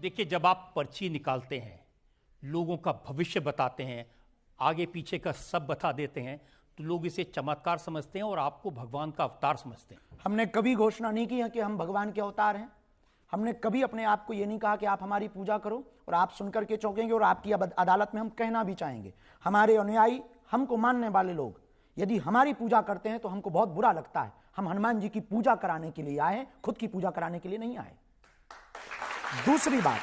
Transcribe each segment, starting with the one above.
देखिए, जब आप पर्ची निकालते हैं, लोगों का भविष्य बताते हैं, आगे पीछे का सब बता देते हैं, तो लोग इसे चमत्कार समझते हैं और आपको भगवान का अवतार समझते हैं। हमने कभी घोषणा नहीं की है कि हम भगवान के अवतार हैं। हमने कभी अपने आप को यह नहीं कहा कि आप हमारी पूजा करो और आप सुनकर के चौंकेंगे और आपकी अदालत में हम कहना भी चाहेंगे। हमारे अनुयायी, हमको मानने वाले लोग यदि हमारी पूजा करते हैं तो हमको बहुत बुरा लगता है। हम हनुमान जी की पूजा कराने के लिए आए, खुद की पूजा कराने के लिए नहीं आए। दूसरी बात,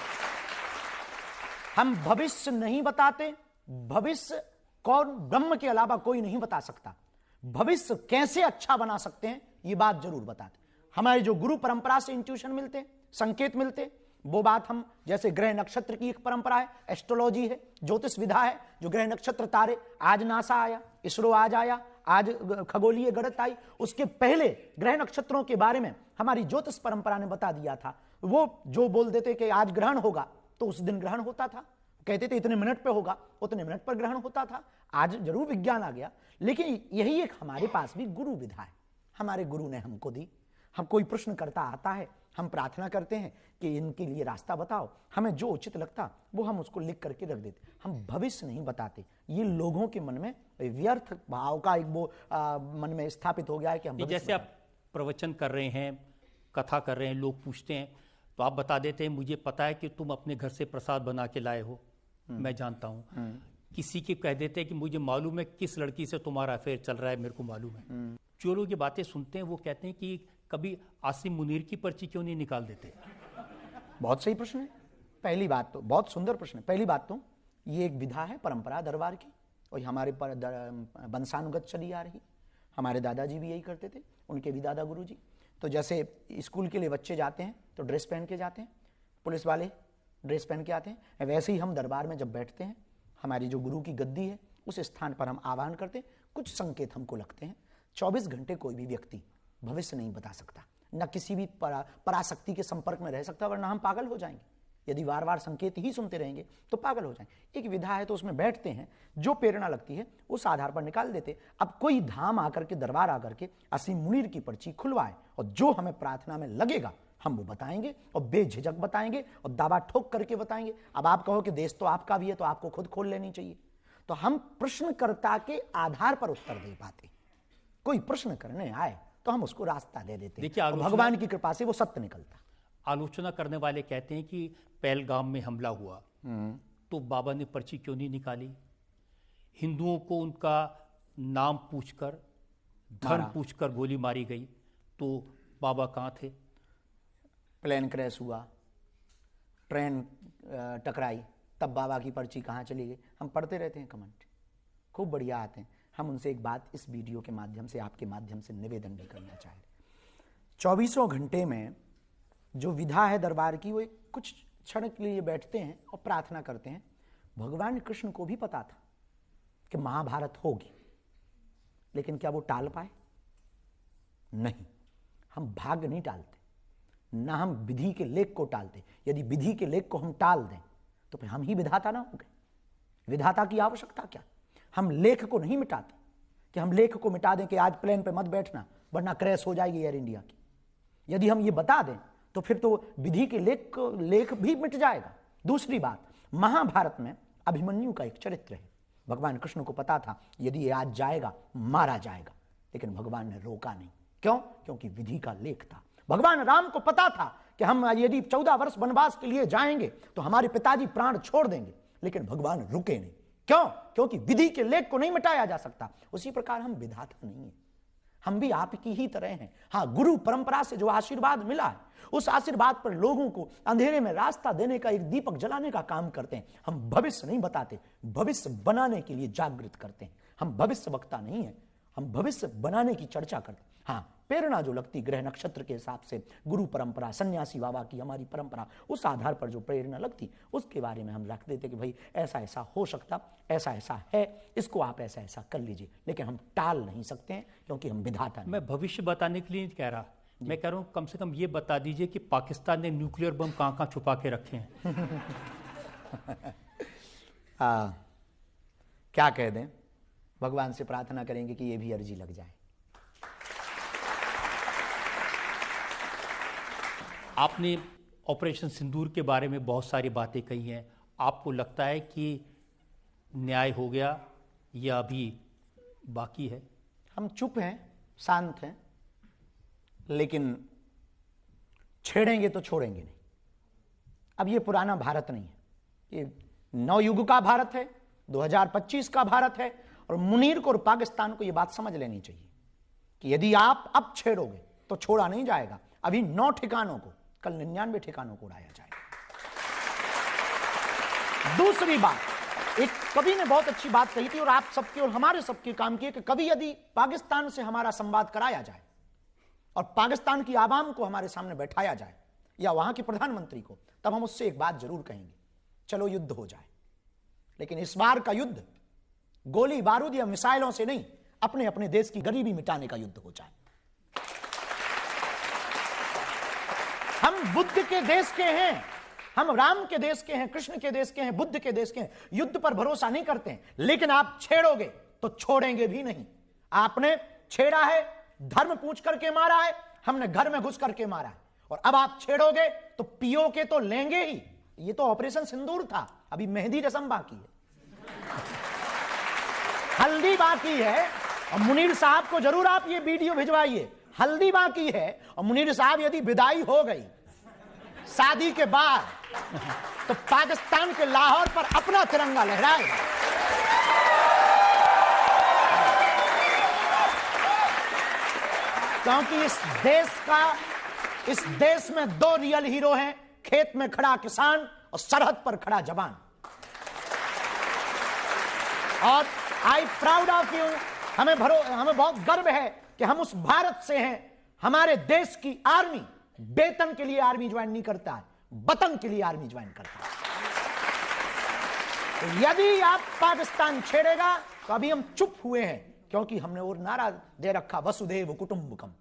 हम भविष्य नहीं बताते। भविष्य कौन, ब्रह्म के अलावा कोई नहीं बता सकता। भविष्य कैसे अच्छा बना सकते हैं ये बात जरूर बताते। हमारे जो गुरु परंपरा से इंट्यूशन मिलते, संकेत मिलते, वो बात हम, जैसे ग्रह नक्षत्र की एक परंपरा है, एस्ट्रोलॉजी है, ज्योतिष विधा है, जो ग्रह नक्षत्र तारे, आज नासा आया, इसरो आज आया, आज खगोलीय गणित आई, उसके पहले ग्रह नक्षत्रों के बारे में हमारी ज्योतिष परंपरा ने बता दिया था। वो जो बोल देते कि आज ग्रहण होगा तो उस दिन ग्रहण होता था, कहते थे इतने मिनट पे होगा, उतने मिनट पर ग्रहण होता था। आज जरूर विज्ञान आ गया, लेकिन यही एक हमारे पास भी गुरु विधा है, हमारे गुरु ने हमको दी। हम कोई प्रश्न करता आता है, हम प्रार्थना करते हैं कि इनके लिए रास्ता बताओ, हमें जो उचित लगता वो हम उसको लिख करके रख देते। हम भविष्य नहीं बताते। ये लोगों के मन में व्यर्थ भाव का एक वो मन में स्थापित हो गया है कि हम जैसे आप प्रवचन कर रहे हैं, कथा कर रहे हैं, लोग पूछते हैं तो आप बता देते हैं मुझे पता है कि तुम अपने घर से प्रसाद बना के लाए हो, मैं जानता हूं। किसी के कह देते हैं कि मुझे मालूम है किस लड़की से तुम्हारा अफेयर चल रहा है, मेरे को मालूम है। जो लोग ये बातें सुनते हैं वो कहते हैं कि कभी आसिम मुनीर की पर्ची क्यों नहीं निकाल देते। बहुत सही प्रश्न है। पहली बात तो बहुत सुंदर प्रश्न है। पहली बात तो ये एक विधा है, परंपरा दरबार की, और हमारे पर वंशानुगत चली आ रही। हमारे दादाजी भी यही करते थे, उनके भी दादा गुरु जी। तो जैसे स्कूल के लिए बच्चे जाते हैं तो ड्रेस पहन के जाते हैं, पुलिस वाले ड्रेस पहन के आते हैं, वैसे ही हम दरबार में जब बैठते हैं, हमारी जो गुरु की गद्दी है उस स्थान पर हम आह्वान करते हैं, कुछ संकेत हमको लगते हैं। 24 घंटे कोई भी व्यक्ति भविष्य नहीं बता सकता, न किसी भी पराशक्ति के संपर्क में रह सकता, वरना हम पागल हो जाएंगे। यदि बार बार संकेत ही सुनते रहेंगे तो पागल हो जाएंगे। एक विधा है तो उसमें बैठते हैं, जो प्रेरणा लगती है उस आधार पर निकाल देते। अब कोई धाम आकर के, दरबार आकर के असीम मुनीर की पर्ची खुलवाए और जो हमें प्रार्थना में लगेगा हम वो बताएंगे, और बेझिझक बताएंगे और दावा ठोक करके बताएंगे। अब आप कहो कि देश तो आपका भी है तो आपको खुद खोल लेनी चाहिए, तो हम प्रश्नकर्ता के आधार पर उत्तर दे पाते। कोई प्रश्न करने आए तो हम उसको रास्ता दे देते हैं, भगवान की कृपा से वो सत्य निकलता। आलोचना करने वाले कहते हैं कि पहलगाम में हमला हुआ तो बाबा ने पर्ची क्यों नहीं निकाली। हिंदुओं को उनका नाम पूछकर, धर्म पूछकर गोली मारी गई तो बाबा कहाँ थे। प्लेन क्रैश हुआ, ट्रेन टकराई, तब बाबा की पर्ची कहाँ चली गई। हम पढ़ते रहते हैं, कमेंट खूब बढ़िया आते हैं। हम उनसे एक बात इस वीडियो के माध्यम से, आपके माध्यम से निवेदन भी करना चाह रहे। 24 घंटे में जो विधा है दरबार की, वो एक कुछ क्षण के लिए बैठते हैं और प्रार्थना करते हैं। भगवान कृष्ण को भी पता था कि महाभारत होगी, लेकिन क्या वो टाल पाए? नहीं। हम भाग्य नहीं टालते, ना हम विधि के लेख को टालते। यदि विधि के लेख को हम टाल दें तो फिर हम ही विधाता ना हो गए। विधाता की आवश्यकता क्या? हम लेख को नहीं मिटाते कि हम लेख को मिटा दें कि आज प्लेन पे मत बैठना वरना क्रैश हो जाएगी एयर इंडिया की। यदि हम ये बता दें तो फिर तो विधि के लेख भी मिट जाएगा। दूसरी बात, महाभारत में अभिमन्यु का एक चरित्र है। भगवान कृष्ण को पता था यदि ये आज जाएगा मारा जाएगा, लेकिन भगवान ने रोका नहीं। क्यों? क्योंकि विधि का लेख था। भगवान राम को पता था कि हम यदि 14 वर्ष वनवास के लिए जाएंगे तो हमारे पिताजी प्राण छोड़ देंगे, लेकिन भगवान रुके नहीं। क्यों? क्योंकि विधि के लेख को नहीं मिटाया जा सकता। उसी प्रकार हम विधाता नहीं है, हम भी आपकी ही तरह हैं। हाँ, गुरु परंपरा से जो आशीर्वाद मिला है उस आशीर्वाद पर लोगों को अंधेरे में रास्ता देने का, एक दीपक जलाने का काम करते हैं। हम भविष्य नहीं बताते, भविष्य बनाने के लिए जागृत करते हैं। हम भविष्य वक्ता नहीं है, हम भविष्य बनाने की चर्चा करते हैं। हाँ, प्रेरणा जो लगती ग्रह नक्षत्र के हिसाब से, गुरु परंपरा, सन्यासी बाबा की हमारी परंपरा, उस आधार पर जो प्रेरणा लगती उसके बारे में हम रख देते कि भाई ऐसा ऐसा हो सकता, ऐसा ऐसा है, इसको आप ऐसा ऐसा कर लीजिए। लेकिन हम टाल नहीं सकते हैं क्योंकि हम विधाता नहीं। मैं भविष्य बताने के लिए नहीं कह रहा, मैं कह रहा हूं कम से कम ये बता दीजिए कि पाकिस्तान ने न्यूक्लियर बम कहां कहां छुपा के रखे हैं। क्या कह दें, भगवान से प्रार्थना करेंगे कि ये भी अर्जी लग जाए। आपने ऑपरेशन सिंदूर के बारे में बहुत सारी बातें कही हैं। आपको लगता है कि न्याय हो गया या अभी बाकी है? हम चुप हैं, शांत हैं, लेकिन छेड़ेंगे तो छोड़ेंगे नहीं। अब ये पुराना भारत नहीं है, ये नवयुग का भारत है, 2025 का भारत है। और मुनीर को और पाकिस्तान को ये बात समझ लेनी चाहिए कि यदि आप अब छेड़ोगे तो छोड़ा नहीं जाएगा। अभी 9 ठिकानों को, कल 99 ठिकानों को उड़ाया जाएगा। दूसरी बात, एक कवि ने बहुत अच्छी बात कही थी और आप सबके और हमारे सबके काम की है कि कभी यदि पाकिस्तान से हमारा संवाद कराया जाए और पाकिस्तान की आवाम को हमारे सामने बैठाया जाए या वहां के प्रधानमंत्री को, तब हम उससे एक बात जरूर कहेंगे, चलो युद्ध हो जाए, लेकिन इस बार का युद्ध गोली बारूद या मिसाइलों से नहीं, अपने अपने देश की गरीबी मिटाने का युद्ध हो जाए। हम बुद्ध के देश के हैं, हम राम के देश के हैं, कृष्ण के देश के हैं, बुद्ध के देश के हैं। युद्ध पर भरोसा नहीं करते हैं, लेकिन आप छेड़ोगे तो छोड़ेंगे भी नहीं। आपने छेड़ा है, धर्म पूछ करके मारा है, हमने घर में घुस करके मारा है, और अब आप छेड़ोगे तो पीओके तो लेंगे ही। ये तो ऑपरेशन सिंदूर था, अभी मेहंदी रस्म बाकी है, हल्दी बाकी है। और मुनीर साहब को जरूर आप ये वीडियो भिजवाइए, हल्दी बाकी है। और मुनीर साहब यदि विदाई हो गई शादी के बाद, तो पाकिस्तान के लाहौर पर अपना तिरंगा लहराएगा। क्योंकि इस देश में 2 रियल हीरो हैं, खेत में खड़ा किसान और सरहद पर खड़ा जवान। और आई प्राउड ऑफ यू, हमें बहुत गर्व है कि हम उस भारत से हैं। हमारे देश की आर्मी वेतन के लिए आर्मी ज्वाइन नहीं करता है, वतन के लिए आर्मी ज्वाइन करता है। तो यदि आप पाकिस्तान छेड़ेगा तो अभी हम चुप हुए हैं, क्योंकि हमने और नारा दे रखा, वसुधैव कुटुंबकम।